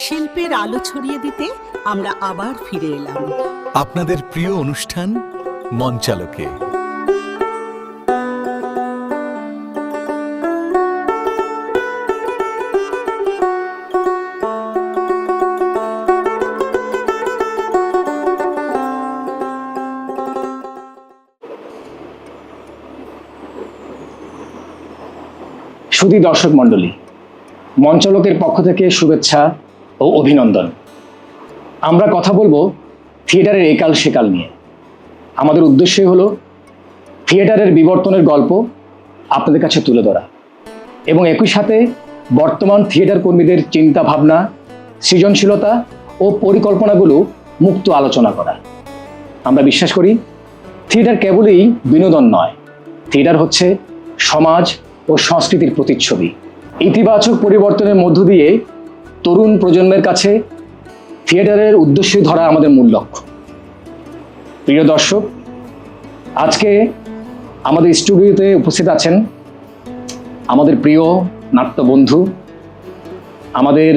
শিল্পের আলো ছড়িয়ে দিতে আমরা আবার ফিরে এলাম আপনাদের প্রিয় অনুষ্ঠান মঞ্চালোকে। সুধী দর্শক মণ্ডলী, মঞ্চালোকের পক্ষ থেকে শুভেচ্ছা ও অভিনন্দন। আমরা কথা বলবো থিয়েটারের একাল সেকাল নিয়ে। আমাদের উদ্দেশ্যই হলো থিয়েটারের বিবর্তনের গল্প আপনাদের কাছে তুলে ধরা এবং একই সাথে বর্তমান থিয়েটার কর্মীদের চিন্তা ভাবনা, সৃজনশীলতা ও পরিকল্পনাগুলো মুক্ত আলোচনা করা। আমরা বিশ্বাস করি থিয়েটার কেবলই বিনোদন নয়, থিয়েটার হচ্ছে সমাজ ও সংস্কৃতির প্রতিচ্ছবি। ইতিবাচক পরিবর্তনের মধ্য দিয়ে তরুণ প্রজন্মের কাছে থিয়েটারের উদ্দেশ্য ধরা আমাদের মূল লক্ষ্য। প্রিয় দর্শক, আজকে আমাদের স্টুডিওতে উপস্থিত আছেন আমাদের প্রিয় নাট্য বন্ধু, আমাদের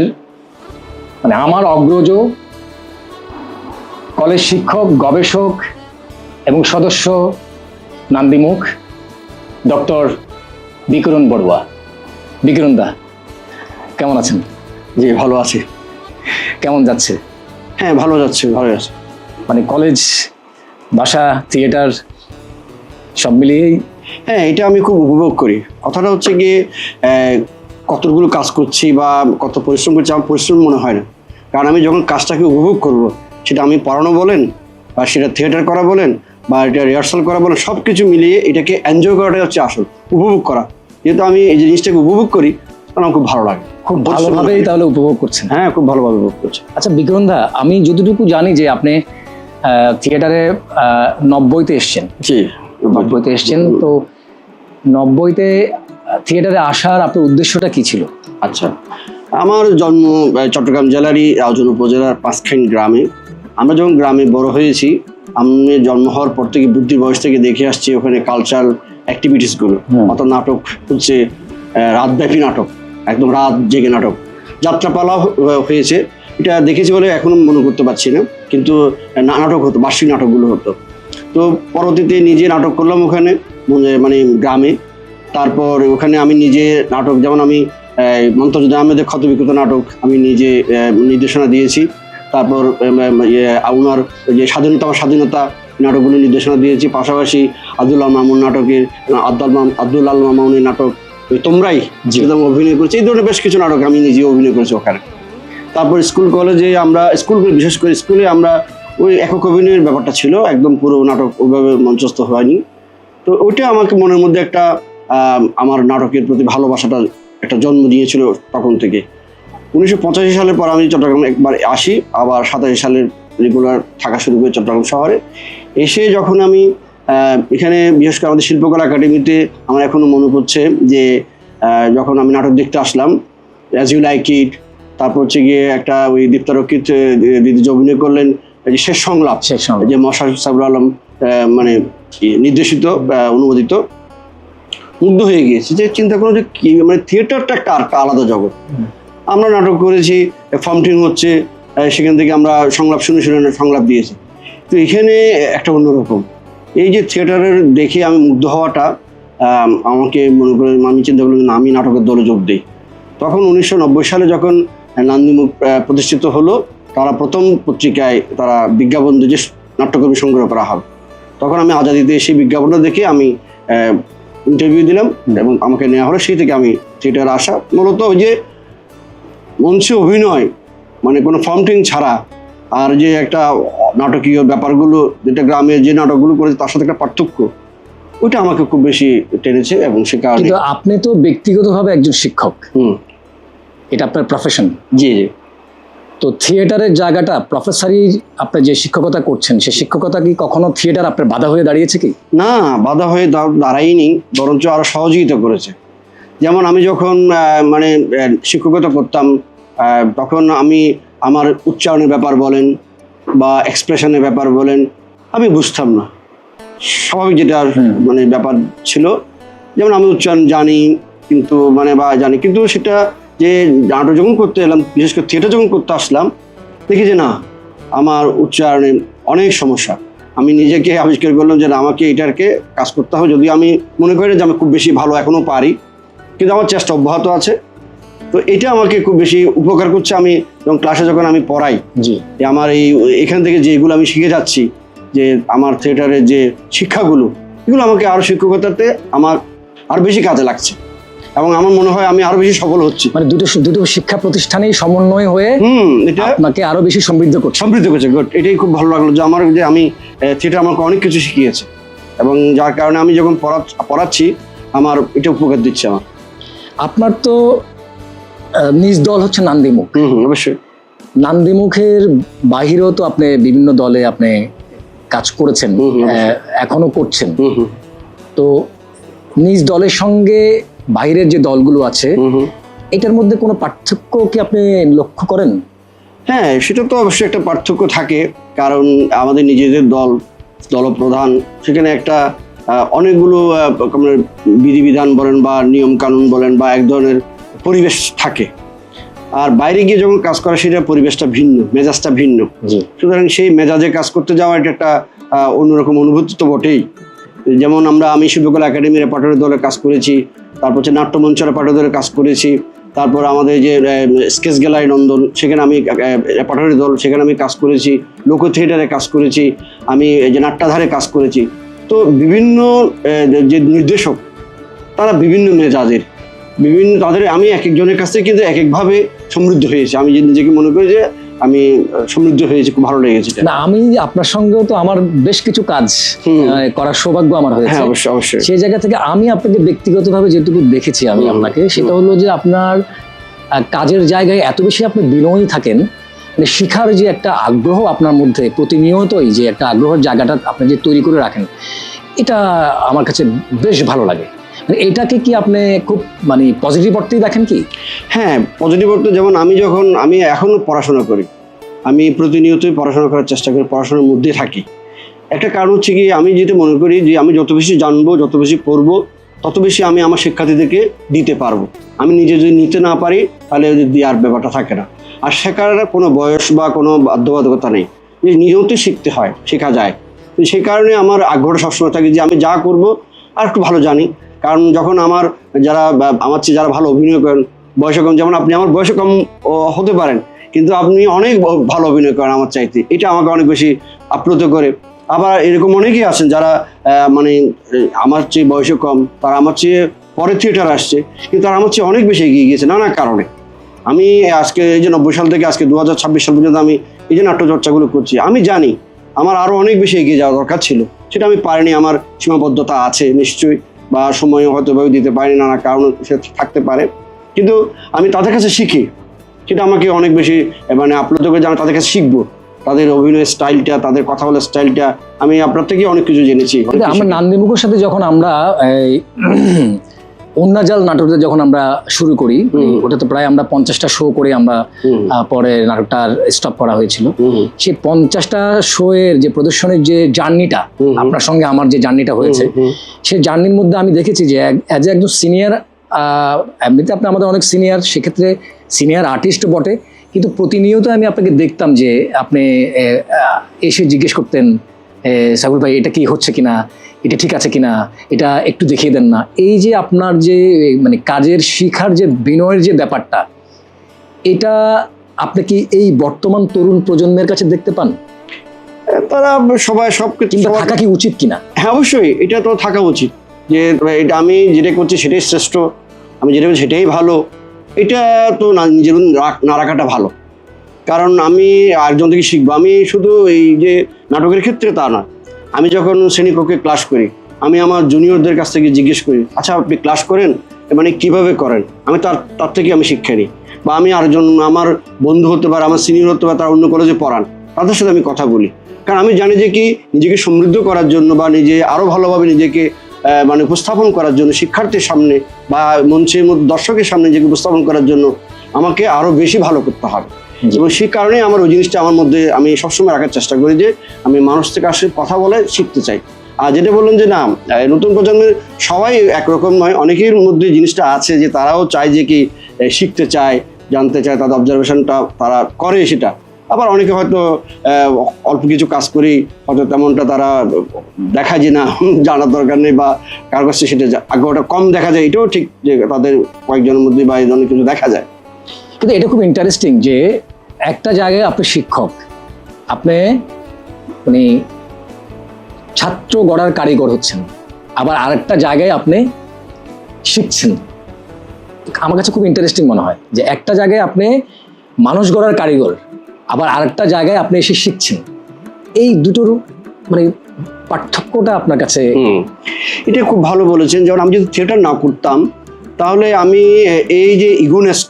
আমার অগ্রজ, কলেজ শিক্ষক, গবেষক এবং সদস্য নান্দিমুখ ডক্টর বিকরণ বড়ুয়া। বিকরণ দা, কেমন আছেন? জি, ভালো আছি। কেমন যাচ্ছে? হ্যাঁ, ভালো যাচ্ছে, ভালো আছে। কলেজ, বাসা, থিয়েটার সব মিলিয়েই? হ্যাঁ, এটা আমি খুব উপভোগ করি। কথাটা হচ্ছে গিয়ে কতগুলো কাজ করছি বা কত পরিশ্রম করছি, আমার পরিশ্রম মনে হয় না। কারণ আমি যখন কাজটাকে উপভোগ করব, সেটা আমি পড়ানো বলেন বা সেটা থিয়েটার করা বলেন বা এটা রিহার্সাল করা বলেন, সব কিছু মিলিয়ে এটাকে এনজয় করাটাই হচ্ছে আসল, উপভোগ করা। যেহেতু আমি এই জিনিসটাকে উপভোগ করি, তখন আমার খুব ভালো লাগে। খুব ভালোভাবেই তাহলে উপভোগ করছেন? হ্যাঁ, খুব ভালোভাবে উপভোগ করছি। আচ্ছা বিকরণ দা, আমি যতটুকু জানি যে আপনি থিয়েটারে 90-তে এসছেন। জি, 90-তে এসছেন। তো 90-তে থিয়েটারে আসার আপনার উদ্দেশ্যটা কি ছিল? আচ্ছা, আমার জন্ম চট্টগ্রাম জেলারই রাউজান উপজেলার পাঁচখাইন গ্রামে। আমরা যখন গ্রামে বড় হয়েছি, আমি জন্ম হওয়ার পর থেকে বুদ্ধির বয়স থেকে দেখে আসছি ওখানে কালচারাল অ্যাক্টিভিটিসগুলো। অত নাটক হচ্ছে রাতব্যাপী নাটক, একদম রাত জেগে নাটক, যাত্রাপালা হয়েছে। এটা দেখেছি বলে এখনো মনে করতে পারছি না, কিন্তু নাটক হতো, বার্ষিক নাটকগুলো হতো। তো পরবর্তীতে নিজে নাটক করলাম ওখানে, গ্রামে। তারপর ওখানে আমি নিজে নাটক, যেমন আমি মন্তজুদ আহমেদের ক্ষতবিক্ষত নাটক আমি নিজে নির্দেশনা দিয়েছি। তারপর ওনার যে স্বাধীনতা বা স্বাধীনতা নাটকগুলো নির্দেশনা দিয়েছি। পাশাপাশি আব্দুল আল মামুন নাটকের আব্দুল আল মামুনের নাটক তোমরাই, যেটা আমি অভিনয় করেছি। এই ধরনের বেশ কিছু নাটক আমি নিজে অভিনয় করেছি ওখানে। তারপর স্কুল কলেজে আমরা, বিশেষ করে স্কুলে আমরা ওই একক অভিনয়ের ব্যাপারটা ছিল, একদম পুরো নাটক ওইভাবে মঞ্চস্থ হয়নি। তো ওইটা আমাকে মনের মধ্যে একটা আমার নাটকের প্রতি ভালোবাসাটা একটা জন্ম দিয়েছিল তখন থেকে। 1985 সালের পর আমি চট্টগ্রামে একবার আসি, আবার 87 সালের রেগুলার থাকা শুরু করি চট্টগ্রাম শহরে। এসে যখন আমি এখানে বিশেষ করে আমাদের শিল্পকলা একাডেমিতে আমার এখনো মনে পড়ছে যে যখন আমি নাটক দেখতে আসলাম, অ্যাজ ইউ লাইক ইট, তারপর হচ্ছে গিয়ে একটা ওই দীপ্তারক্ষিত দিদি যে অভিনয় করলেন যে শেষ সংলাপ, যে মশা সাবরুল আলম নির্দেশিত অনুমোদিত, মুগ্ধ হয়ে গিয়েছি। যে চিন্তা করো যে কি, থিয়েটারটা একটা আলাদা জগৎ। আমরা নাটক করেছি, ফর্মটিং হচ্ছে, সেখান থেকে আমরা সংলাপ শুনে সংলাপ দিয়েছি। তো এখানে একটা অন্যরকম, এই যে থিয়েটারের দেখে আমি মুগ্ধ হওয়াটা আমাকে মনে করে আমি চিন্তা করলাম আমি নাটকের দলে যোগ দিই। তখন 1990 সালে যখন নান্দিমুখ প্রতিষ্ঠিত হলো, তারা প্রথম পত্রিকায় তারা বিজ্ঞাপন দিয়ে যে নাট্যকর্মী সংগ্রহ করা হবে, তখন আমি আজাদিতে সেই বিজ্ঞাপনটা দেখে আমি ইন্টারভিউ দিলাম এবং আমাকে নেওয়া হলো। সেই থেকে আমি থিয়েটারে আসা। মূলত ওই যে মঞ্চে অভিনয়, কোনো ফর্মটিং ছাড়া, আর যে একটা নাটকীয় ব্যাপারগুলো, যেটা গ্রামে যে নাটকগুলো করেছে তার সাথে একটা পার্থক্য, ওইটা আমাকে খুব বেশি টেনেছে। এবং সে কারণে আপনি তো ব্যক্তিগতভাবে একজন শিক্ষক, এটা আপনার প্রফেশন। জি জি। তো থিয়েটারের জায়গাটা, প্রফেসরি আপনি যে শিক্ষকতা করছেন, সেই শিক্ষকতা কি কখনো থিয়েটার আপনার বাধা হয়ে দাঁড়িয়েছে কি? না, বাধা হয়ে দাঁড়ায়নি, বরঞ্চ আরো সহযোগিতা করেছে। যেমন আমি যখন শিক্ষকতা করতাম, তখন আমি আমার উচ্চারণের ব্যাপার বলেন বা এক্সপ্রেশনের ব্যাপার বলেন, আমি বুঝতাম না। স্বাভাবিক যেটার ব্যাপার ছিল, যেমন আমি উচ্চারণ জানি কিন্তু জানি, কিন্তু সেটা যে নাটক যখন করতে এলাম, বিশেষ করে থিয়েটার যখন করতে আসলাম, দেখি যে না, আমার উচ্চারণে অনেক সমস্যা। আমি নিজেকে আবিষ্কার করলাম যে না, আমাকে এটাকে কাজ করতে হবে। যদি আমি মনে করি যে আমি খুব বেশি ভালো এখনও পারি, কিন্তু আমার চেষ্টা অব্যাহত আছে। তো এটা আমাকে খুব বেশি উপকার করছে। আমি যখন ক্লাসে যখন আমি পড়াই, জি, যে আমার এখান থেকে যেগুলো আমি শিখে যাচ্ছি, যে আমার থিয়েটারের যে শিক্ষাগুলো, এগুলো আমাকে আরও শিক্ষকতাতে আমার আরও বেশি কাজে লাগছে, এবং আমার মনে হয় আমি আরো বেশি সফল হচ্ছি। মানে দুটো শিক্ষা প্রতিষ্ঠানেই সমন্বয় হয়ে এটা আপনাকে আরো বেশি সমৃদ্ধ করছে। গুড, এটাই খুব ভালো লাগলো যে আমার যে আমি থিয়েটার আমাকে অনেক কিছু শিখিয়েছে, এবং যার কারণে আমি যখন পড়াচ্ছি আমার এটা উপকার দিচ্ছে আমার। আপনার তো নিজ দল হচ্ছে নান্দিমুখ। অবশ্যই। নান্দিমুখের বাহিরেও তো আপনি বিভিন্ন দলে আপনি কাজ করেছেন, এখনো করছেন। তো নিজ দলের সঙ্গে বাইরের যে দলগুলো আছে, এটার মধ্যে কোনো পার্থক্য কি আপনি লক্ষ্য করেন? হ্যাঁ, সেটা তো অবশ্যই একটা পার্থক্য থাকে, কারণ আমাদের নিজেদের দলপ্রধান, সেখানে একটা অনেকগুলো বিধিবিধান বলেন বা নিয়ম কানুন বলেন বা এক ধরনের পরিবেশ থাকে। আর বাইরে গিয়ে যখন কাজ করা, সেটা পরিবেশটা ভিন্ন, মেজাজটা ভিন্ন। সুতরাং সেই মেজাজে কাজ করতে যাওয়া এটা একটা অন্যরকম অনুভূতি তো বটেই। যেমন আমি শিল্পকলা একাডেমির রেপার্টরি দলে কাজ করেছি, তারপর হচ্ছে নাট্যমঞ্চ রেপার্টরি দলে কাজ করেছি, তারপর আমাদের যে স্কেচ গ্যালারি নন্দন, সেখানে আমি রেপার্টরি দল, সেখানে আমি কাজ করেছি, লোক থিয়েটারে কাজ করেছি, আমি যে নাট্যাধারে কাজ করেছি। তো বিভিন্ন যে নির্দেশক, তারা বিভিন্ন মেজাজের, তাদের আমি এক একজনের কাছ থেকে কিন্তু এক একভাবে সমৃদ্ধ হয়েছে। আমি নিজেকে মনে করি যে আমি সমৃদ্ধ হয়েছি, খুব ভালো লেগেছে। না, আমি আপনার সঙ্গেও তো আমার বেশ কিছু কাজ করার সৌভাগ্য আমার হয়েছে। হ্যাঁ, অবশ্যই অবশ্যই। সেই জায়গা থেকে আমি আপনাকে ব্যক্তিগতভাবে যেটুকু দেখেছি আমি আপনাকে, সেটা হলো যে আপনার কাজের জায়গায় এত বেশি আপনি বিনয়ী থাকেন, মানে শিখার যে একটা আগ্রহ আপনার মধ্যে প্রতিনিয়তই যে একটা আগ্রহের জায়গাটা আপনি যে তৈরি করে রাখেন, এটা আমার কাছে বেশ ভালো লাগে। এটাকে কি আপনি খুব পজিটিভ অর্থেই দেখেন কি? হ্যাঁ, পজিটিভ অর্থে। যেমন আমি এখনো পড়াশোনা করি, আমি প্রতিনিয়তই পড়াশোনা করার চেষ্টা করি, পড়াশোনার মধ্যে থাকি। একটা কারণ হচ্ছে কি, আমি যেটা মনে করি যে আমি যত বেশি জানবো, যত বেশি পড়বো, তত বেশি আমি আমার শিক্ষার্থীদেরকে দিতে পারবো। আমি নিজে যদি নিতে না পারি, তাহলে দেওয়ার ব্যাপারটা থাকে না। আর শেখার কোনো বয়স বা কোনো বাধ্যবাধকতা নেই, যে নিয়মিত শিখতে হয়, শেখা যায়। তো সেই কারণে আমার আগ্রহটা সবসময় থাকে যে আমি যা করবো আর একটু ভালো জানি। কারণ যখন আমার চেয়ে যারা ভালো অভিনয় করেন, বয়সে কম, যেমন আপনি আমার বয়সে কম হতে পারেন, কিন্তু আপনি অনেক ভালো অভিনয় করেন আমার চাইতে, এটা আমাকে অনেক বেশি আপ্লুত করে। আবার এরকম অনেকেই আছেন যারা আমার চেয়ে বয়সে কম, তারা আমার চেয়ে পরে থিয়েটার আসছে, কিন্তু তারা আমার চেয়ে অনেক বেশি এগিয়ে গিয়েছে নানা কারণে। আমি আজকে এই যে 90 সাল থেকে আজকে 2026 সাল পর্যন্ত আমি এই যে নাট্যচর্চাগুলো করছি, আমি জানি আমার আরও অনেক বেশি এগিয়ে যাওয়া দরকার ছিল, সেটা আমি পারিনি। আমার সীমাবদ্ধতা আছে নিশ্চয়ই, বা সময় হয়তো দিতে পারিনি, নানা কারণ সে থাকতে পারে। কিন্তু আমি তাদের কাছে শিখি, সেটা আমাকে অনেক বেশি আপ্লুত করে যে আমি তাদের কাছে শিখবো, তাদের অভিনয় স্টাইলটা, তাদের কথা বলার স্টাইলটা। আমি আপনার থেকে অনেক কিছু জেনেছি। আমার নান্দিমুখের সাথে যখন আমরা অন্যাজাল নাটকটা যখন আমরা শুরু করি, ওটা তো প্রায় আমরা 50টা শো করে আমরা পরে নাটকটার স্টপ করা হয়েছিল। সেই 50টা শো এর যে প্রদর্শনের যে জার্নিটা, আপনার সঙ্গে আমার যে জার্নিটা হয়েছে, সেই জার্নির মধ্যে আমি দেখেছি যে অ্যাজ একজন সিনিয়র, এমনিতে আপনি আমাদের অনেক সিনিয়র, সেক্ষেত্রে সিনিয়র আর্টিস্ট বটে, কিন্তু প্রতিনিয়ত আমি আপনাকে দেখতাম যে আপনি এসে জিজ্ঞেস করতেন, সাইফুল ভাই এটা কি হচ্ছে কিনা, এটা ঠিক আছে কিনা, এটা একটু দেখিয়ে দেন না। এই যে আপনার যে কাজের শিখার যে বিনয়ের যে ব্যাপারটা, এটা আপনি কি এই বর্তমান তরুণ প্রজন্মের কাছে দেখতে পান? তারা সবাই সবকিছু থাকা কি উচিত কিনা? হ্যাঁ, অবশ্যই এটা তো থাকা উচিত, যে এটা আমি যেটা করছি সেটাই শ্রেষ্ঠ, আমি যেটা করছি সেটাই ভালো। এটা তো নিজের না রাখাটা ভালো, কারণ আমি আরেকজন থেকে শিখবো। আমি শুধু এই যে নাটকের ক্ষেত্রে তা না, আমি যখন শ্রেণীকক্ষে ক্লাস করি, আমি আমার জুনিয়রদের কাছ থেকে জিজ্ঞেস করি, আচ্ছা আপনি ক্লাস করেন, কিভাবে করেন, আমি তার থেকে আমি শিক্ষা নিই। বা আমি আরেকজন আমার বন্ধু হতে পারে, আমার সিনিয়র হতে পারে, তারা অন্য কলেজে পড়ান, তাদের সাথে আমি কথা বলি। কারণ আমি জানি যে কি নিজেকে সমৃদ্ধ করার জন্য বা নিজে আরও ভালোভাবে নিজেকে উপস্থাপন করার জন্য, শিক্ষার্থীর সামনে বা মঞ্চের মধ্যে দর্শকের সামনে নিজেকে উপস্থাপন করার জন্য আমাকে আরও বেশি ভালো করতে হবে। এবং সেই কারণে আমার ওই জিনিসটা আমার মধ্যে আমি সবসময় রাখার চেষ্টা করি, যে আমি মানুষ থেকে আসলে কথা বলে শিখতে চাই। আর যেটা বললেন যে না, নতুন প্রজন্মের সবাই একরকম নয়, অনেকের মধ্যে জিনিসটা আছে যে তারাও চায় যে কি শিখতে চায়, জানতে চায়, তাদের অবজারভেশনটা তারা করে সেটা। আবার অনেকে হয়তো অল্প কিছু কাজ করেই হয়তো তেমনটা তারা দেখা যায় না, জানার দরকার নেই বা কারোর কাছে সেটা আগ্রহটা কম দেখা যায়, এটাও ঠিক যে তাদের কয়েকজনের মধ্যে বা এই ধরনের কিছু দেখা যায়। কিন্তু এটা খুব ইন্টারেস্টিং যে একটা জায়গায় আপনি শিক্ষক, আপনি মানে ছাত্র গড়ার কারিগর হচ্ছেন, আবার আরেকটা জায়গায় আপনি শিখছেন। আমার কাছে খুব ইন্টারেস্টিং মনে হয় যে একটা জায়গায় আপনি মানুষ গড়ার কারিগর, আবার আরেকটা জায়গায় আপনি এসে শিখছেন। এই দুটোর মানে পার্থক্যটা আপনার কাছে। এটা খুব ভালো বলেছেন। যেমন আমি যদি থিয়েটার না করতাম তাহলে আমি এই যে ইগোনেস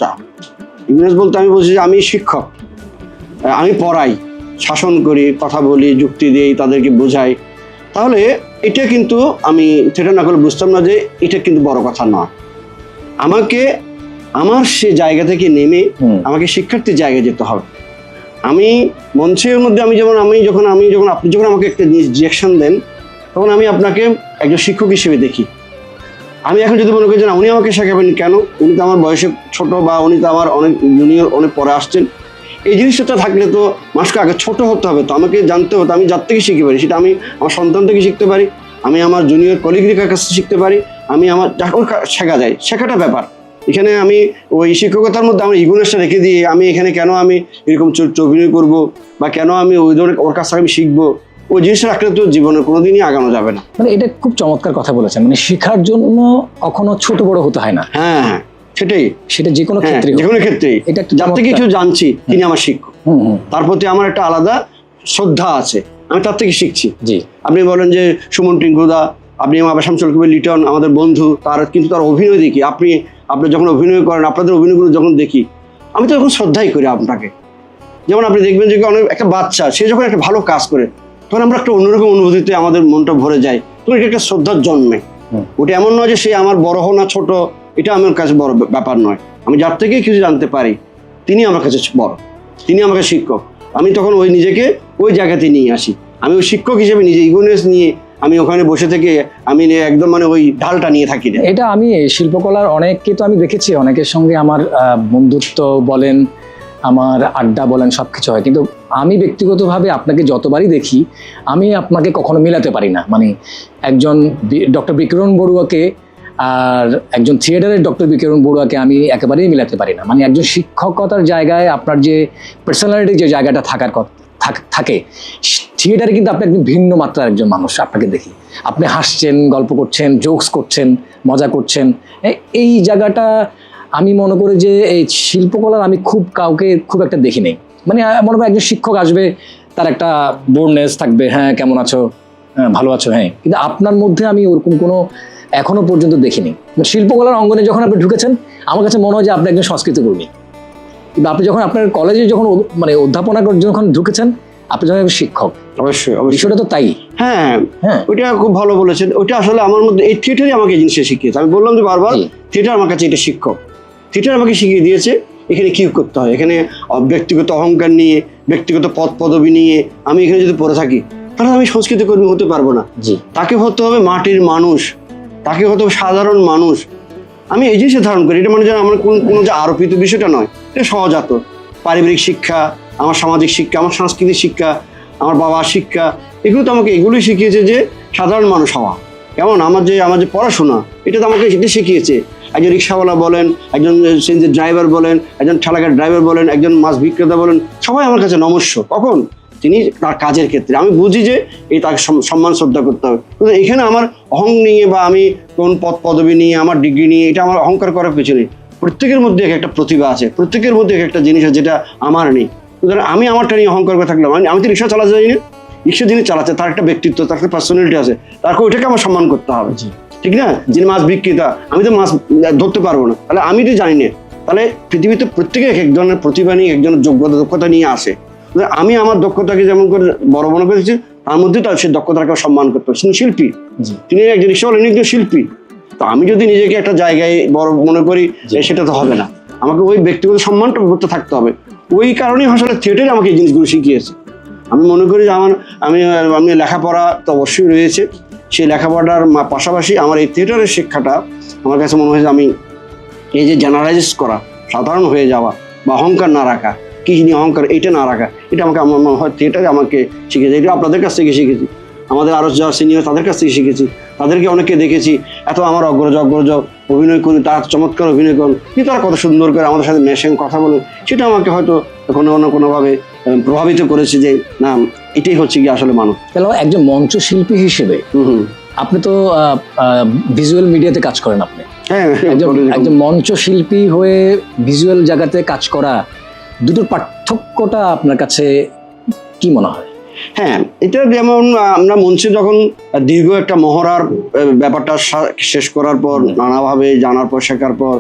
বলতে আমি বলছি যে আমি শিক্ষক, আমি পড়াই, শাসন করি, কথা বলি, যুক্তি দিই, তাদেরকে বোঝাই, তাহলে এটা কিন্তু আমি থিয়েটার না করলে বুঝতাম না যে এটা কিন্তু বড় কথা নয়। আমাকে আমার সে জায়গা থেকে নেমে আমাকে শিক্ষার্থীর জায়গায় যেতে হবে। আমি মঞ্চের মধ্যে আমি যখন আপনি যখন আমাকে একটা ডিরেকশন দেন তখন আমি আপনাকে একজন শিক্ষক হিসেবে দেখি। আমি এখন যদি মনে করি যে না উনি আমাকে শেখাবেন কেন, উনি তো আমার বয়সে ছোট বা উনি তো আমার অনেক জুনিয়র, অনেক পরে আসছেন, এই জিনিসটা থাকলে তো মানুষকে আগে ছোট হতে হবে। তো আমাকে জানতে হতো আমি যার থেকে শিখতে পারি, সেটা আমি আমার সন্তান থেকে শিখতে পারি, আমি আমার জুনিয়র কলিগদের কাছ থেকে শিখতে পারি, আমি আমার যাকে শেখা যায়, শেখাটা ব্যাপার। এখানে আমি ওই শিক্ষকতার মধ্যে আমার ইগোনেসটা রেখে দিয়ে আমি এখানে কেন আমি এরকম চরিত্র অভিনয় করবো বা কেন আমি ওই ধরনের ওর কাছ থেকে আমি শিখবো, ওই জিনিসটা রাখলে তো জীবনে কোনোদিনই আগানো যাবে না। মানে এটা খুব চমৎকার কথা বলেছেন, মানে শেখার জন্য কখনো ছোট বড় হতে হয় না। হ্যাঁ, সেটাই, সেটা যে কোনো ক্ষেত্রে, যে কোনো ক্ষেত্রেই এটা একটা যার থেকে কিছু জানছি তিনি আমার শিক্ষক, তার প্রতি আমার একটা আলাদা শ্রদ্ধা আছে, আমি তার থেকে শিখছি। জি, আপনি বলেন যে সুমন টিঙ্কুদা, আপনি আমার শামসুল কবির লিটন আমাদের বন্ধু, কিন্তু তার অভিনয় দেখি, আপনি যখন অভিনয় করেন, আপনাদের অভিনয়গুলো যখন দেখি আমি তো যখন শ্রদ্ধাই করি আপনাকে। যেমন আপনি দেখবেন যে অনেক একটা বাচ্চা সে যখন একটা ভালো কাজ করে তখন আমরা একটা অন্যরকম অনুভূতিতে আমাদের মনটা ভরে যায়, তখন এটা একটা শ্রদ্ধার জন্মে। ওটা এমন নয় যে সে আমার বড় হোক না ছোট, এটা আমার কাছে বড় ব্যাপার নয়। আমি যার থেকে কিছু জানতে পারি তিনি আমার কাছে বড়, তিনি আমাকে শিক্ষক। আমি তখন ওই নিজেকে ওই জায়গাতে নিয়ে আসি, আমি ওই শিক্ষক হিসেবে নিজে ইগোনেস নিয়ে আমি ওখানে বসে থেকে আমি একদম মানে ওই ঢালটা নিয়ে থাকি না। এটা আমি শিল্পকলার অনেককে তো আমি দেখেছি, অনেকের সঙ্গে আমার বন্ধুত্ব বলেন, আমার আড্ডা বলেন, সব কিছু হয়, কিন্তু আমি ব্যক্তিগতভাবে আপনাকে যতবারই দেখি আমি আপনাকে কখনো মেলাতে পারি না। মানে একজন ডক্টর বিকিরণ বড়ুয়াকে আর একজন থিয়েটারের ডক্টর বিকিরণ বড়ুয়াকে আমি একেবারেই মেলাতে পারি না। মানে একজন শিক্ষকতার জায়গায় আপনার যে পার্সোনালিটি, যে জায়গাটা থাকে থিয়েটারে কিন্তু আপনি একদম ভিন্ন মাত্রার একজন মানুষ। আপনাকে দেখি আপনি হাসছেন, গল্প করছেন, জোকস করছেন, মজা করছেন। এই জায়গাটা আমি মনে করি যে এই শিল্পকলার আমি কাউকে খুব একটা দেখি নেই। মানে মনে করি একজন শিক্ষক আসবে, তার একটা বোর্ডনেস থাকবে, হ্যাঁ কেমন আছো, হ্যাঁ ভালো আছো, হ্যাঁ, কিন্তু আপনার মধ্যে আমি ওরকম কোনো এখনো পর্যন্ত দেখিনি। শিল্পকলার অঙ্গনে যখন আপনি ঢুকেছেন আমার কাছে মনে হয় যে আপনি একজন সংস্কৃত কর্মী, কিন্তু আপনি যখন আপনার কলেজে যখন মানে অধ্যাপনা যখন ঢুকেছেন আপনি যখন শিক্ষক। অবশ্যই বিষয়টা তো তাই। হ্যাঁ, ওইটা খুব ভালো বলেছেন। ওইটা আসলে আমার মধ্যে এই থিয়েটারই আমাকে এই জিনিসটা শিখিয়েছে। আমি বললাম যে বারবার থিয়েটার আমার কাছে এটা শিক্ষক, থিয়েটার আমাকে শিখিয়ে দিয়েছে এখানে কি করতে হয়। এখানে ব্যক্তিগত অহংকার নিয়ে, ব্যক্তিগত পদ পদবি নিয়ে আমি এখানে যদি পড়ে থাকি তাহলে আমি সংস্কৃত কর্মী হতে পারবো না। তাকে হতে হবে মাটির মানুষ, তাকে হতে হবে সাধারণ মানুষ। আমি এই জিনিসটা ধারণ করি। এটা মানে যেন আমার কোনো যে আরোপিত বিষয়টা নয়, এটা সহজাত। পারিবারিক শিক্ষা, আমার সামাজিক শিক্ষা, আমার সাংস্কৃতিক শিক্ষা, আমার বাবার শিক্ষা, এগুলো তো আমাকে এগুলোই শিখিয়েছে যে সাধারণ মানুষ হওয়া কেমন। আমার যে পড়াশোনা এটা তো আমাকে এটা শিখিয়েছে। একজন রিক্সাওয়ালা বলেন, একজন সিএনজির ড্রাইভার বলেন, একজন ঠেলাগাড়ির ড্রাইভার বলেন, একজন মাছ বিক্রেতা বলেন, সবাই আমার কাছে নমস্য। কখন তিনি তার কাজের ক্ষেত্রে আমি বুঝি যে এই তাকে সম্মান শ্রদ্ধা করতে হবে। কিন্তু এখানে আমার অহং নিয়ে বা আমি কোন পদ পদবি নিয়ে, আমার ডিগ্রি নিয়ে, এটা আমার অহংকার করার পেছনে প্রত্যেকের মধ্যে একটা প্রতিভা আছে, প্রত্যেকের মধ্যে একটা জিনিস আছে যেটা আমার নেই। সুতরাং আমি আমারটা নিয়ে অহংকার করে থাকলাম, আমি তো রিক্সা চালাতে যাই না, রিক্সা যিনি চালাচ্ছে তার একটা ব্যক্তিত্ব, তার একটা পার্সোনালিটি আছে, তাকে ওইটাকে আমার সম্মান করতে হবে, ঠিক না? যিনি মাছ বিক্রেতা, আমি তো মাছ ধরতে পারবো না, তাহলে আমি তো জানি না। তাহলে পৃথিবীতে প্রত্যেকে এক একজনের প্রতিভা নিয়ে, একজনের যোগ্যতা দক্ষতা নিয়ে আসে। আমি আমার দক্ষতাকে যেমন করে বড় মনে করেছি, তার মধ্যে তার সেই দক্ষতাকে সম্মান করতে হবে। তিনি শিল্পী, তিনি একজন রিক্সাওয়ালা, তিনি একজন শিল্পী। তো আমি যদি নিজেকে একটা জায়গায় বড় মনে করি সেটা তো হবে না, আমাকে ওই ব্যক্তিগত সম্মানটা করতে থাকতে হবে। ওই কারণেই আসলে থিয়েটারে আমাকে এই জিনিসগুলো শিখিয়েছে। আমি মনে করি যে আমি লেখাপড়া তো অবশ্যই রয়েছে, সেই লেখাপড়ার পাশাপাশি আমার এই থিয়েটারের শিক্ষাটা আমার কাছে মনে হয় যে আমি এই যে জেনারেলাইজ করা, সাধারণ হয়ে যাওয়া বা অহংকার না রাখা, কি নিয়ে অহংকার এটা না রাখা, এটা আমাকে আমার মনে হয় থিয়েটারে আমাকে শিখেছে। এটা আপনাদের কাছ থেকে শিখেছি, আমাদের আরও যারা সিনিয়র তাদের কাছ থেকে শিখেছি। তাদেরকে অনেককে দেখেছি এত আমার অগ্রজ অভিনয় করি, তার চমৎকার অভিনয় করেন, কিন্তু তারা কত সুন্দর করে আমাদের সাথে মেশেন, কথা বলেন। সেটা আমাকে হয়তো কোনো না কোনোভাবে প্রভাবিত করেছে যে না, এটাই হচ্ছে কি আসলে মানুষ। তাহলে একজন মঞ্চ শিল্পী হিসেবে আপনি তো ভিজুয়াল মিডিয়াতে কাজ করেন, আপনি হ্যাঁ, একজন মঞ্চ শিল্পী হয়ে ভিজুয়াল জায়গাতে কাজ করা, দুটোর পার্থক্যটা আপনার কাছে কি মনে হয়? হ্যাঁ, এটা যেমন আমরা মঞ্চে যখন দীর্ঘ একটা মহড়ার ব্যাপারটা শেষ করার পর, নানাভাবে জানার পর, শেখার পর,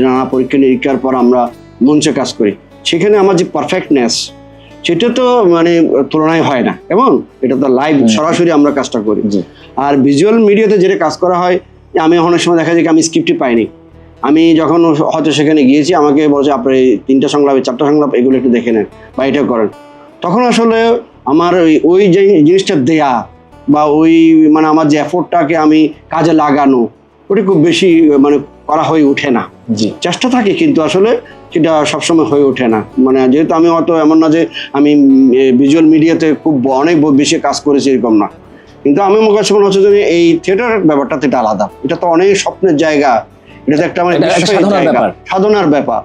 নানা পরীক্ষা নিরীক্ষার পর আমরা মঞ্চে কাজ করি, সেখানে আমার যে পারফেক্টনেস সেটা তো মানে তুলনায় হয় না। এবং এটা তো লাইভ সরাসরি আমরা কাজটা করি। আর ভিজুয়াল মিডিয়াতে যেটা কাজ করা হয়, আমি অনেক সময় দেখা যায় কি আমি স্ক্রিপ্টই পাইনি, আমি যখন হয়তো সেখানে গিয়েছি আমাকে বলছে আপনার এই 3টা সংলাপ 4টা সংলাপ এগুলো একটু দেখে নেন বা এটা করেন, তখন আসলে আমার ওই যে জিনিসটা দেয়া বা ওই মানে আমার যে এফোর্টটাকে আমি কাজে লাগানো, ওটা খুব বেশি মানে করা হয়ে ওঠে না। চেষ্টা থাকে কিন্তু আসলে সেটা সবসময় হয়ে ওঠে না। মানে যেহেতু আমি হয়তো এমন না যে আমি ভিজুয়াল মিডিয়াতে খুব অনেক বেশি কাজ করেছি এরকম না, কিন্তু আমি আমার কাছে মনে হচ্ছে যে এই থিয়েটার ব্যাপারটা তো আলাদা, এটা তো অনেক স্বপ্নের জায়গা, এটা তো একটা আমার সাধনার ব্যাপার।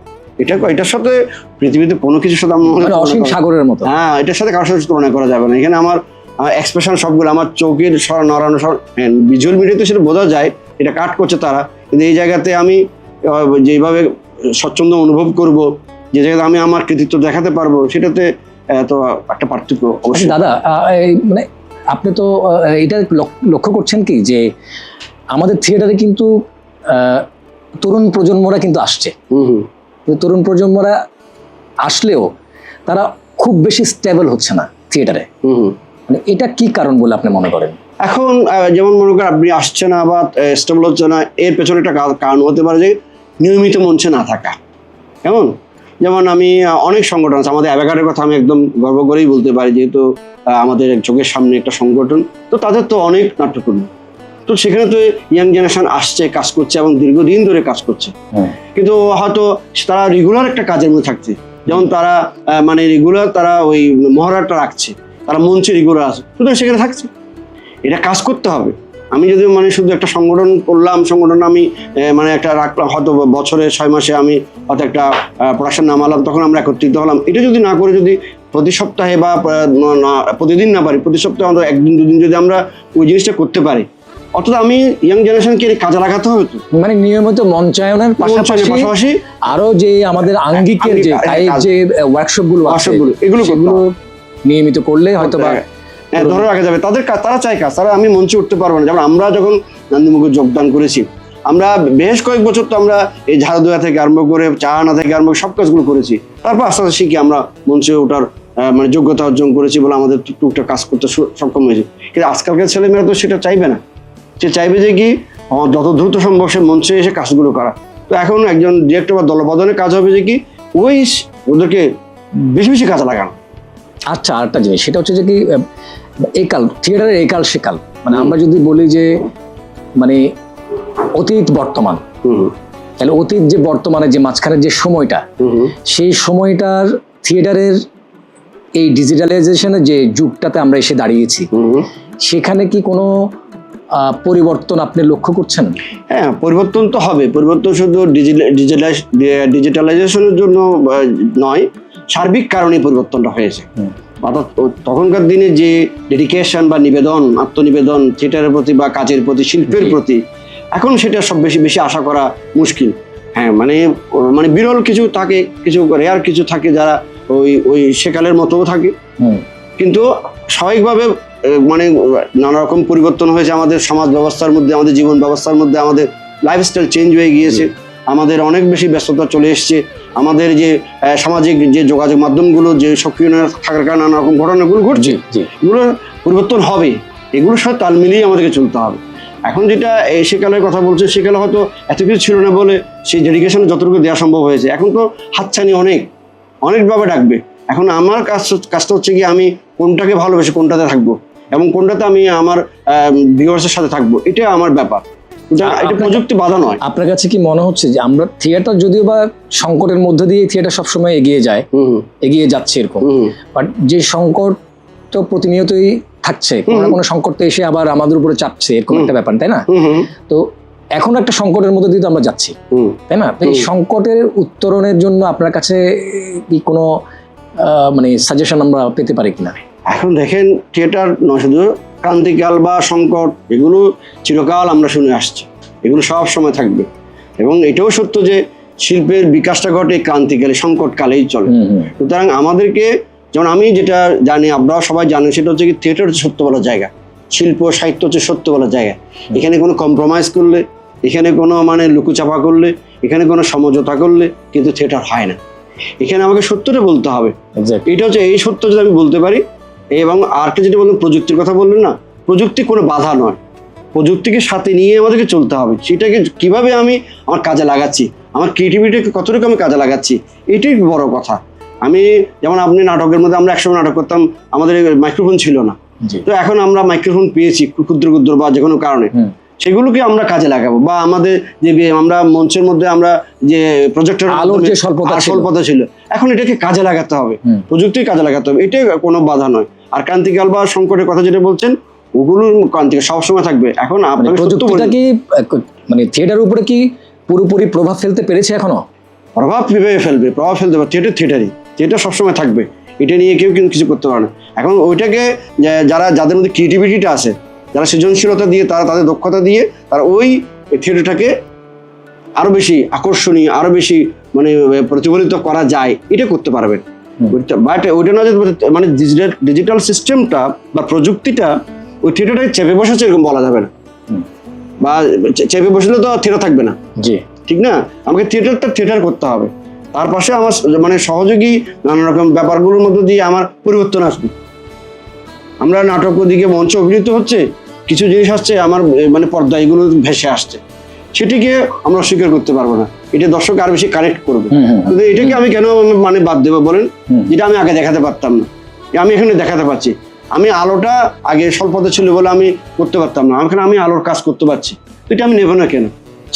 এটার সাথে পৃথিবীতে কোনো কিছুর সাথে অসীম সাগরের মতো, হ্যাঁ, এটার সাথে কারোর সাথে তুলনা করা যাবে না। এখানে আমার এক্সপ্রেশন সবগুলো, আমার চোখের নড়ানো সব, হ্যাঁ ভিজুয়াল মিডিয়াতে সেটা বোঝা যায় এটা কাট করছে তারা, কিন্তু এই জায়গাতে আমি যেভাবে স্বচ্ছন্দ অনুভব করব, যে জায়গাতে আমি আমার কৃতিত্ব দেখাতে পারবো, সেটাতে তো একটা পার্থক্য অবশ্যই। দাদা, মানে আপনি তো এটা লক্ষ্য করছেন কি যে আমাদের থিয়েটারে কিন্তু তরুণ প্রজন্মরা কিন্তু আসছে, তরুণ প্রজন্মরা আসলেও তারা খুব বেশি স্টেবল হচ্ছে না থিয়েটারে, মানে এটা কি কারণ বলে আপনি মনে করেন? এখন যেমন মনে করেন আপনি আসছে না বা স্টেবল হচ্ছে না, এর পেছনে একটা কারণ হতে পারে যে নিয়মিত মঞ্চে না থাকা। যেমন আমি অনেক সংগঠন আছে, আমাদের অ্যাভাগারের কথা আমি একদম গর্ব করেই বলতে পারি, যেহেতু আমাদের চোখের সামনে একটা সংগঠন, তো তাদের তো অনেক নাট্যকর্মী, তো সেখানে তো ইয়াং জেনারেশন আসছে, কাজ করছে এবং দীর্ঘদিন ধরে কাজ করছে, কিন্তু হয়তো তারা রেগুলার একটা কাজের মধ্যে থাকছে, যেমন তারা মানে রেগুলার তারা ওই মহড়াটা রাখছে, তারা মঞ্চে রেগুলার আছে, সুতরাং সেখানে থাকছে। এটা কাজ করতে হবে। আমি যদি মানে শুধু একটা সংগঠন করলাম, সংগঠন আমি মানে একটা রাখলাম, হয়তো বছরে 6 মাসে আমি হয়তো একটা প্রোডাকশন নামালাম, তখন আমরা একত্রিত হলাম, এটা যদি না করে যদি প্রতি সপ্তাহে বা প্রতিদিন না পারি, প্রতি সপ্তাহে আমাদের 1 দিন 2 দিন যদি আমরা ওই জিনিসটা করতে পারি, অর্থাৎ আমি ইয়াং জেনারেশনকে কাজে লাগাতে হবে। তো মানে নিয়মিত মঞ্চায়নের পাশাপাশি আরো যে আমাদের আঙ্গিকের যে কায়িক যে ওয়ার্কশপ গুলো আছে, এগুলো নিয়মিত করলে হয়তো বা ধরে রাখা যাবে। তারা চায় কাজ, তারা আমি মঞ্চে উঠতে পারবো না। যেমন আমরা যখন নান্দুমুখে যোগদান করেছি, আমরা বেশ কয়েক বছর তো আমরা এই ঝাড়ু দেওয়া থেকে আরম্ভ করে চা আনা থেকে আরম্ভ করে সব কাজগুলো করেছি, তারপর আস্তে আস্তে শিখে আমরা মঞ্চে ওঠার মানে যোগ্যতা অর্জন করেছি বলে আমাদের টুকটাক কাজ করতে সক্ষম হয়েছে। কিন্তু আজকালকার ছেলেমেয়েরা তো সেটা চাইবে না, সে চাইবে যে কি যত দ্রুত সম্ভব সে মঞ্চে এসে কাজগুলো করা। তো এখন একজন ডিরেক্টর বা দলবদনের কাজ হবে যে কি ওদেরকে বেশি বেশি কাজে লাগানো। আচ্ছা, আরেকটা জিনিস সেটা হচ্ছে যে কি একাল থিয়েটারের একাল সেকাল, মানে আমরা যদি বলি যে মানে অতীত বর্তমান, তাহলে অতীত যে বর্তমানে যে মাঝখানের যে সময়টা, সেই সময়টার থিয়েটারের এই ডিজিটালাইজেশনের যে যুগটাতে আমরা এসে দাঁড়িয়েছি, সেখানে কি কোনো পরিবর্তন আপনি লক্ষ্য করছেন? হ্যাঁ, পরিবর্তন তো হবে। পরিবর্তন শুধু ডিজিটালাইজেশনের জন্য নয়, সার্বিক কারণে পরিবর্তনটা হয়েছে। অর্থাৎ তখনকার দিনে যে ডেডিকেশন বা নিবেদন, আত্মনিবেদন থিয়েটারের প্রতি বা কাজের প্রতি, শিল্পের প্রতি, এখন সেটা সব বেশি আশা করা মুশকিল। হ্যাঁ, মানে বিরল কিছু থাকে, কিছু রেয়ার কিছু থাকে যারা ওই সেকালের মতোও থাকে, কিন্তু স্বাভাবিকভাবে মানে নানা রকম পরিবর্তন হয়েছে আমাদের সমাজ ব্যবস্থার মধ্যে, আমাদের জীবন ব্যবস্থার মধ্যে, আমাদের লাইফস্টাইল চেঞ্জ হয়ে গিয়েছে, আমাদের অনেক বেশি ব্যস্ততা চলে এসছে, আমাদের যে সামাজিক যে যোগাযোগ মাধ্যমগুলো যে সক্রিয় থাকার কারণে নানা রকম ঘটনাগুলো ঘটছে, এগুলোর পরিবর্তন হবে, এগুলোর সাথে তাল মিলিয়ে আমাদেরকে চলতে হবে। এখন যেটা সেকালের কথা বলছে, সেকালে হয়তো এত কিছু ছিল না বলে সেই ডেডিকেশনে যতটুকু দেওয়া সম্ভব হয়েছে, এখন তো হাতছানি অনেকভাবে ডাকবে। এখন আমার কাজটা হচ্ছে কি আমি কোনটাকে ভালোবেসে কোনটাতে থাকবো এবং কোনটাতে আমি আমার ভিউয়ার্সের সাথে থাকবো, এটা আমার ব্যাপার। এটা প্রযুক্তি বাধা নয়। আপনার কাছে কি মনে হচ্ছে যে আমরা থিয়েটার যদিও বা সংকটের মধ্যে দিয়ে থিয়েটার সবসময় এগিয়ে যায়, এগিয়ে যাচ্ছে এরকম, বাট যে সংকট তো প্রতিনিয়তই থাকছে, কোনো না কোনো সংকট তো এসে আবার আমাদের উপরে চাপছে, এরকম একটা ব্যাপার, তাই না? তো এখন একটা সংকটের মধ্যে দিয়ে তো আমরা যাচ্ছি, তাই না? তো এই সংকটের উত্তরণের জন্য আপনার কাছে কি কোনো মানে সাজেশন আমরা পেতে পারি কিনা? এখন দেখেন, থিয়েটার নয় শুধু ক্রান্তিকাল বা সংকট, এগুলো চিরকাল আমরা শুনে আসছি, এগুলো সব সময় থাকবে। এবং এটাও সত্য যে শিল্পের বিকাশটা ঘটে ক্রান্তিকালে, সংকটকালেই চলে। সুতরাং আমাদেরকে, যেমন আমি যেটা জানি, আপনারা সবাই জানেন, সেটা হচ্ছে কি থিয়েটার হচ্ছে সত্য বলার জায়গা, শিল্প সাহিত্য হচ্ছে সত্য বলার জায়গা। এখানে কোনো কম্প্রোমাইজ করলে, এখানে কোনো মানে লুকুচাপা করলে, এখানে কোনো সমঝোতা করলে কিন্তু থিয়েটার হয় না। এখানে আমাকে সত্যটা বলতে হবে। এটা হচ্ছে এই সত্য যদি আমি বলতে পারি। এবং আরেকটা যেটা বললেন, প্রযুক্তির কথা বললেন না, প্রযুক্তি কোনো বাধা নয়, প্রযুক্তিকে সাথে নিয়ে আমাদেরকে চলতে হবে। সেটাকে কিভাবে আমি আমার কাজে লাগাচ্ছি, আমার ক্রিয়েটিভিটিকে কতটুকু আমি কাজে লাগাচ্ছি, এটাই বড় কথা। আমি যেমন আপনি নাটকের মধ্যে, আমরা একসময় নাটক করতাম, আমাদের মাইক্রোফোন ছিল না, তো এখন আমরা মাইক্রোফোন পেয়েছি ক্ষুদ্র ক্ষুদ্র বা যে কোনো কারণে, সেগুলোকে আমরা কাজে লাগাবো। বা আমাদের যে আমরা মঞ্চের মধ্যে আমরা যে প্রজেক্টর আলোর যে স্বল্পতা ছিল, এখন এটাকে কাজে লাগাতে হবে, প্রযুক্তির কাজে লাগাতে হবে, এটা কোনো বাধা নয়। আর ক্রান্তিকাল বা সংকটের কথা যেটা বলছেন, ওগুলোর ক্রান্তিকাল সবসময় থাকবে। এখন আপনার প্রযুক্তিটা কি মানে থিয়েটারের উপরে কি পুরোপুরি প্রভাব ফেলতে পেরেছে এখনো? প্রভাব ফেলবে, প্রভাব ফেলতে পারে। থিয়েটার সবসময় থাকবে, এটা নিয়ে কেউ কিন্তু কিছু করতে পারে না। এখন ওইটাকে যাদের মধ্যে ক্রিয়েটিভিটিটা আছে, যারা সৃজনশীলতা দিয়ে, তারা তাদের দক্ষতা দিয়ে তারা ওই থিয়েটারটাকে আরো বেশি আকর্ষণীয়, আরো বেশি মানে প্রতিফলিত করা যায়, এটা করতে পারবেন। বাট ওইটা না যে মানে ডিজিটাল সিস্টেমটা বা প্রযুক্তিটা ওই থিয়েটারটাকে চেপে বসেছে এরকম বলা যাবে না, বা চেপে বসলে তো থিয়েটার থাকবে না, ঠিক না? আমাকে থিয়েটার করতে হবে। তার পাশে আমার মানে সহযোগী নানা রকম ব্যাপারগুলোর মধ্যে দিয়ে আমার পরিবর্তন আসবে। আমরা নাটক ওদিকে মঞ্চে অভিনীত হচ্ছে, কিছু জিনিস আসছে আমার মানে পর্দা, এগুলো ভেসে আসছে, সেটিকে আমরা অস্বীকার করতে পারবো না। এটা দর্শক আরো বেশি কানেক্ট করবে। কিন্তু এটাকে আমি কেন মানে বাদ দেবো বলেন, যেটা আমি আগে দেখাতে পারতাম না, আমি এখানে দেখাতে পারছি। আমি আলোটা আগে স্বল্পতা ছিল বলে আমি করতে পারতাম না, এখন আমি আলোর কাজ করতে পারছি, এটা আমি নেবো না কেন?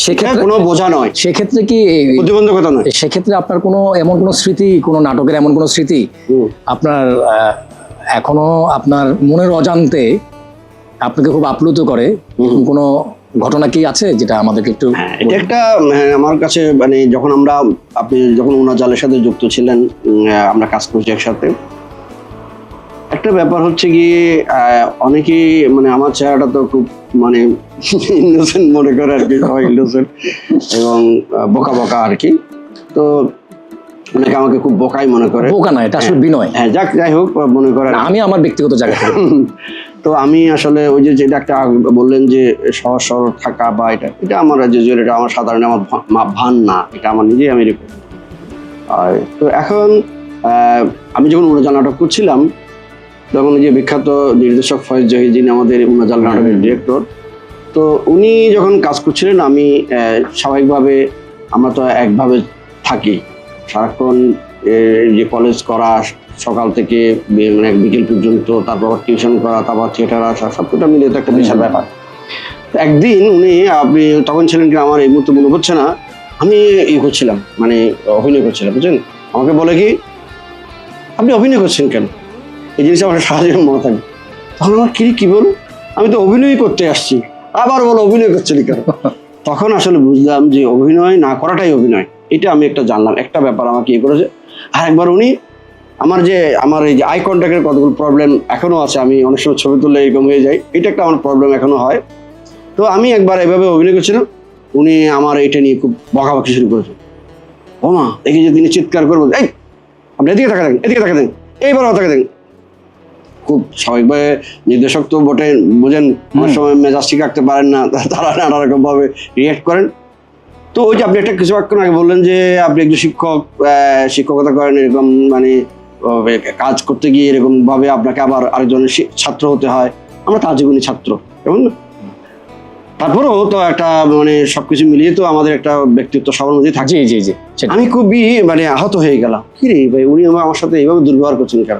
সেক্ষেত্রে কোনো বোঝা নয়, সেক্ষেত্রে কি প্রতিবন্ধকতা নয়। সেক্ষেত্রে আপনার কোনো এমন কোনো স্মৃতি, কোনো নাটকের এমন কোনো স্মৃতি আপনার এখনো আপনার মনের অজান্তে আপনাকে খুব আপ্লুত করে, কোনো ঘটনা কি আছে যেটা আমাদেরকে একটু? এটা একটা আমার কাছে মানে আপনি যখন উনাজালের সাথে যুক্ত ছিলেন, আমরা কাজ করছি একসাথে, একটা ব্যাপার হচ্ছে কি, অনেকেই মানে আমার চেহারাটা তো খুব মানে ইনোসেন্ট মনে করে আর কি, সবাই ইনোসেন্ট এবং বোকা বোকা আর কি। তো অনেকে আমাকে খুব বোকাই মনে করে। বোকা না, এটা আসলে বিনয়। হ্যাঁ, যাই হোক মনে করে। আমি আমার ব্যক্তিগত জায়গা থেকে তো আমি আসলে ওই যে যেটা একটা বললেন যে সহজ সরল থাকা বা এটা আমার এটা আমার সাধারণ আমার ভান না, এটা আমার নিজেই আমি রেখে। আর তো এখন আমি যখন উনাজাল নাটক করছিলাম, তখন যে বিখ্যাত নির্দেশক ফয়েজ জহির, যিনি আমাদের উনাজাল নাটকের ডিরেক্টর, তো উনি যখন কাজ করছিলেন, আমি স্বাভাবিকভাবে আমরা তো একভাবে থাকি সারাক্ষণ, যে কলেজ করা, সকাল থেকে মানে বিকেল পর্যন্ত, তারপর টিউশন করা, তারপর থিয়েটার আসা, সবটা মিলে তো একটা বিশাল ব্যাপার। একদিন আপনি তখন ছিলেন কি আমার এই মুহূর্তে মনে হচ্ছে না, আমি করছিলাম মানে অভিনয় করছিলাম, বুঝছেন? আমাকে বলে কি, আপনি অভিনয় করছেন কেন? এই জিনিসটা আমার সারা জীবন মনে থাকে। তখন আমার কি বল, আমি তো অভিনয় করতে আসছি, আবার বলো অভিনয় করছিলি কেন? তখন আসলে বুঝলাম যে অভিনয় না করাটাই অভিনয়। এটা আমি একটা জানলাম, একটা ব্যাপার আমাকে করেছে। আর একবার উনি আমার এই যে আই কন্ট্যাক্টের কতগুলো প্রবলেম এখনো আছে, আমি অনেক সময় ছবি তুললে এরকম হয়ে যায়, এটা একটা আমার প্রবলেম এখনো হয়। তো আমি একবার এভাবে অভিনয় করছিলাম, উনি আমার এটা নিয়ে খুব বকাবকি শুরু করেছেন। ও মা, দেখি যে তিনি চিৎকার করবো, এই আপনি এদিকে তাকা দেন, এইবার তাকা দেন। খুব স্বাভাবিকভাবে নির্দেশক তো বটে, বোঝেন, অনেক সময় মেজাজ ঠিক রাখতে পারেন না, তারা নানা রকম ভাবে রিয়েক্ট করেন। তো ওই যে আপনি একটা কিছুক্ষণ আগে বললেন যে আপনি একজন শিক্ষকতা করেন, এরকম মানে কাজ করতে গিয়ে এরকম ভাবে আপনাকে আবার আরেকজনের ছাত্র হতে হয়। আমরা তার জীবনী ছাত্র, এমন না? তারপরেও তো একটা মানে সবকিছু মিলিয়ে তো আমাদের একটা ব্যক্তিত্ব সবার মধ্যে থাকে। আমি খুবই মানে আহত হয়ে গেলাম, কি রে ভাই, উনি আমার সাথে এইভাবে দুর্ব্যবহার করছেন কেন?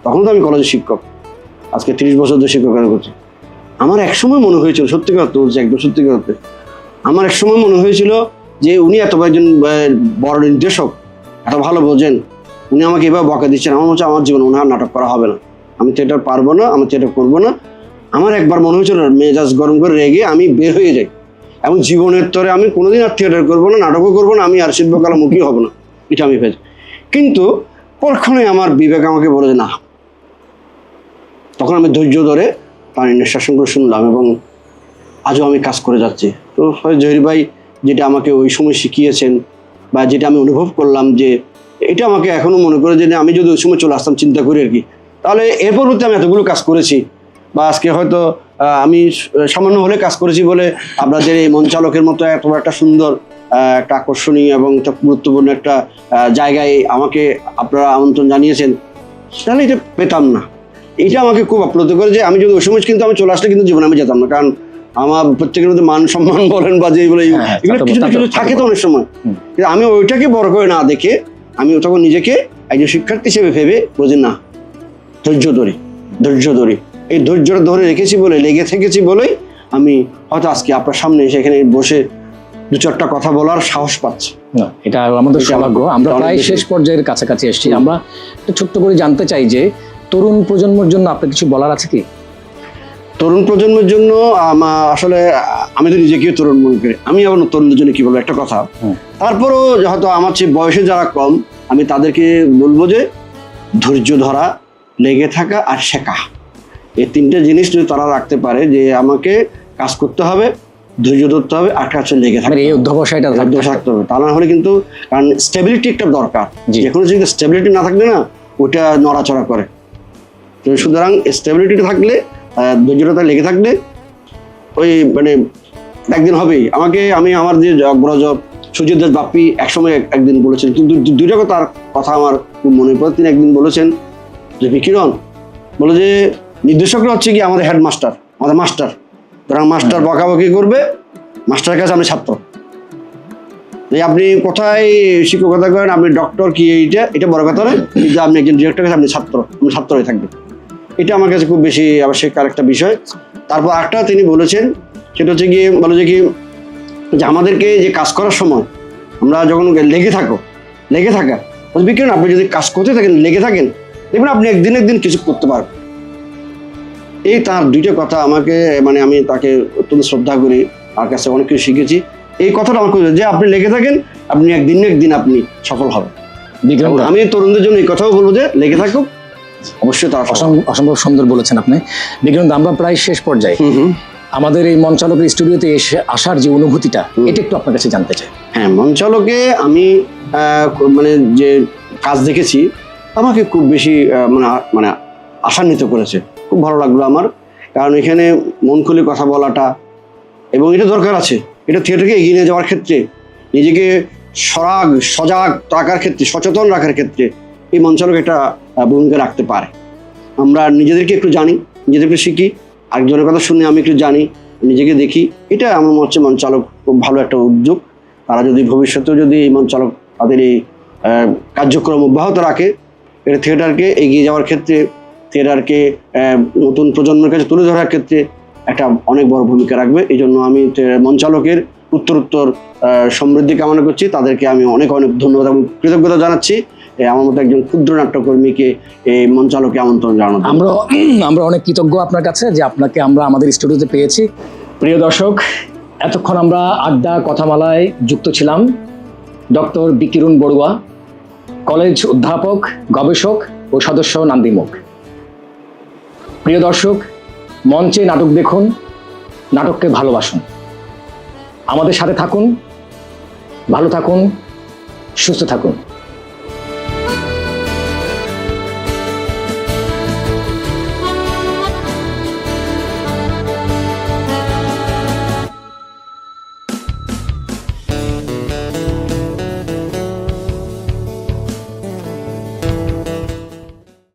তখন তো আমি কলেজের শিক্ষক, আজকে 30 বছর ধরে শিক্ষকতা করছি। আমার একসময় মনে হয়েছিল, সত্যি কথা বলছি, একদম সত্যি কথা, আমার এক সময় মনে হয়েছিল যে উনি এত একজন বড় নির্দেশক, এত ভালো বোঝেন, উনি আমাকে এভাবে বকা দিচ্ছেন, আমার মনে হচ্ছে আমার জীবনে ওনার নাটক করা হবে না, আমি থিয়েটার পারবো না, আমি থিয়েটার করবো না। আমার একবার মনে হয়েছিল মেজাজ গরম করে রেগে আমি বের হয়ে যাই, এবং জীবনের তরে আমি কোনোদিন আর থিয়েটার করবো না, নাটকও করবো না, আমি আর শিল্পকলামুখী হব না, এটা আমি ভেবেছি। কিন্তু পরক্ষণে আমার বিবেক আমাকে বলে যে না। তখন আমি ধৈর্য ধরে তার নিঃশ্বাসনগুলো শুনলাম এবং আজও আমি কাজ করে যাচ্ছি। তো জহির ভাই যেটা আমাকে ওই সময় শিখিয়েছেন বা যেটা আমি অনুভব করলাম, যে এটা আমাকে এখনো মনে করে যে আমি যদি ওই সময় চলে আসতাম চিন্তা করি আর কি, তাহলে এর পরবর্তী আমি এতগুলো কাজ করেছি, বা আজকে হয়তো আমি সামান্য হলে কাজ করেছি বলে আপনাদের এই মঞ্চালকের মতো এত একটা সুন্দর একটা আকর্ষণীয় এবং একটা গুরুত্বপূর্ণ একটা জায়গায় আমাকে আপনারা আমন্ত্রণ জানিয়েছেন, তাহলে এটা পেতাম না। এটা আমাকে খুব আপ্লুত করে যে আমি যদি ওই সময় কিন্তু আমি চলে আসলে কিন্তু জীবনে আমি যেতাম না, কারণ আমার প্রত্যেকের মধ্যে মান সম্মান বলেন বা যেগুলো এগুলো কিছু না কিছু থাকে তো অনেক সময়, কিন্তু আমি ওইটাকে বড় করে না দেখে আমি তখন নিজেকে একজন শিক্ষার্থী হিসেবে ভেবে বুঝি না, ধৈর্য ধরি, এই ধৈর্যটা ধরে রেখেছি বলে, লেগে থেকেছি বলেই আমি হয়তো আজকে আপনার সামনে এসে এখানে বসে দু চারটা কথা বলার সাহস পাচ্ছি। না, এটা আমাদের সৌভাগ্য। আমরা প্রায় শেষ পর্যায়ের কাছাকাছি এসেছি। আমরা একটু ছোট্ট করে জানতে চাই যে তরুণ প্রজন্মের জন্য আপনার কিছু বলার আছে কি? তরুণ প্রজন্মের জন্য আসলে আমি তো নিজেকেও তরুণ মনে করি, আমি আবার তরুণদের জন্য কি বলবো একটা কথা, তারপরও হয়তো আমার চেয়ে বয়সে যারা কম, আমি তাদেরকে বলবো যে ধৈর্য ধরা, লেগে থাকা আর শেখা, এই তিনটে জিনিস যদি তারা রাখতে পারে, যে আমাকে কাজ করতে হবে, ধৈর্য ধরতে হবে, আর কাছে লেগে থাকবে, এই অধ্যবসায়টা থাকতে হবে, তা না হলে কিন্তু, কারণ স্টেবিলিটি একটা দরকার, যে কোনো জিনিস স্টেবিলিটি না থাকলে না ওটা নড়াচড়া করে। তো সুতরাং স্টেবিলিটি থাকলে, ধৈর্যটা লেগে থাকলে ওই মানে একদিন হবেই। আমি আমার যে অগ্রজ সুজিত দাস বাপ্পি একসময় একদিন বলেছেন, কিন্তু দুইটা কথা আমার খুব মনে পড়ে। তিনি একদিন বলেছেন যে বিকিরণ বলে যে নির্দেশকরা হচ্ছে কি আমাদের হেডমাস্টার, আমাদের মাস্টার, সুতরাং মাস্টার বকাবকি করবে, মাস্টারের কাছে আমি ছাত্র, যে আপনি কোথায় শিক্ষকতা করেন, আপনি ডক্টর কি এটা বড় কথা নয়, কিন্তু আপনি একজন ডিরেক্টর কাছে আপনি ছাত্র হয়ে থাকবেন। এটা আমার কাছে খুব বেশি আবশ্যক একটা বিষয়। তারপর একটা তিনি বলেছেন, সেটা হচ্ছে গিয়ে বলে যে কি, যে আমাদেরকে যে কাজ করার সময় আমরা যখন লেগে থাকা বিজ্ঞান, আপনি যদি কাজ করতে থাকেন, লেগে থাকেন, দেখবেন আপনি একদিন কিছু করতে পারবেন। এই তার দুইটা কথা আমাকে, মানে আমি তাকে অত্যন্ত শ্রদ্ধা করি, তার কাছে অনেক কিছু শিখেছি। এই কথাটা আমার যে আপনি লেগে থাকেন, আপনি একদিন আপনি সফল হবেন। আমি তরুণদের জন্য এই কথাও বলবো যে লেগে থাকুক, অবশ্যই তারা অসম্ভব সুন্দর বলেছেন আপনি। বিক্রম, আমরা প্রায় শেষ পর্যায়ে, আমাদের এই মঞ্চালকের স্টুডিওতে এসে আসার যে অনুভূতিটা, এটা একটু আপনার কাছে জানতে চাই। হ্যাঁ, মঞ্চালকে আমি মানে যে কাজ দেখেছি আমাকে খুব বেশি মানে আশান্বিত করেছে, খুব ভালো লাগলো আমার। কারণ এখানে মন খুলে কথা বলাটা, এবং এটা দরকার আছে, এটা থিয়েটারকে এগিয়ে নিয়ে যাওয়ার ক্ষেত্রে, নিজেকে সজাগ রাখার ক্ষেত্রে, সচেতন রাখার ক্ষেত্রে এই মঞ্চালক একটা ভূমিকা রাখতে পারে। আমরা নিজেদেরকে একটু জানি, নিজেদেরকে শিখি, আরেকজনের কথা শুনে আমি একটু জানি, নিজেকে দেখি, এটা আমার মনে হচ্ছে মঞ্চালক খুব ভালো একটা উদ্যোগ। তারা যদি ভবিষ্যতেও যদি এই মঞ্চালক তাদের এই কার্যক্রম অব্যাহত রাখে, এটা থিয়েটারকে এগিয়ে যাওয়ার ক্ষেত্রে, থিয়েটারকে নতুন প্রজন্মের কাছে তুলে ধরার ক্ষেত্রে একটা অনেক বড় ভূমিকা রাখবে। এই জন্য আমি মঞ্চালকের উত্তর সমৃদ্ধি কামনা করছি। তাদেরকে আমি অনেক ধন্যবাদ এবং কৃতজ্ঞতা জানাচ্ছি, আমার মতো একজন ক্ষুদ্র নাট্যকর্মীকে এই মঞ্চালকে আমন্ত্রণ জানানো। আমরা অনেক কৃতজ্ঞ আপনার কাছে যে আপনাকে আমরা আমাদের স্টুডিওতে পেয়েছি। প্রিয় দর্শক, এতক্ষণ আমরা আড্ডা কথামালায় যুক্ত ছিলাম ডক্টর বিকিরণ বড়ুয়া, কলেজ অধ্যাপক, গবেষক ও সদস্য নান্দিমুখ। প্রিয় দর্শক, মঞ্চে নাটক দেখুন, নাটককে ভালোবাসুন, আমাদের সাথে থাকুন, ভালো থাকুন, সুস্থ থাকুন।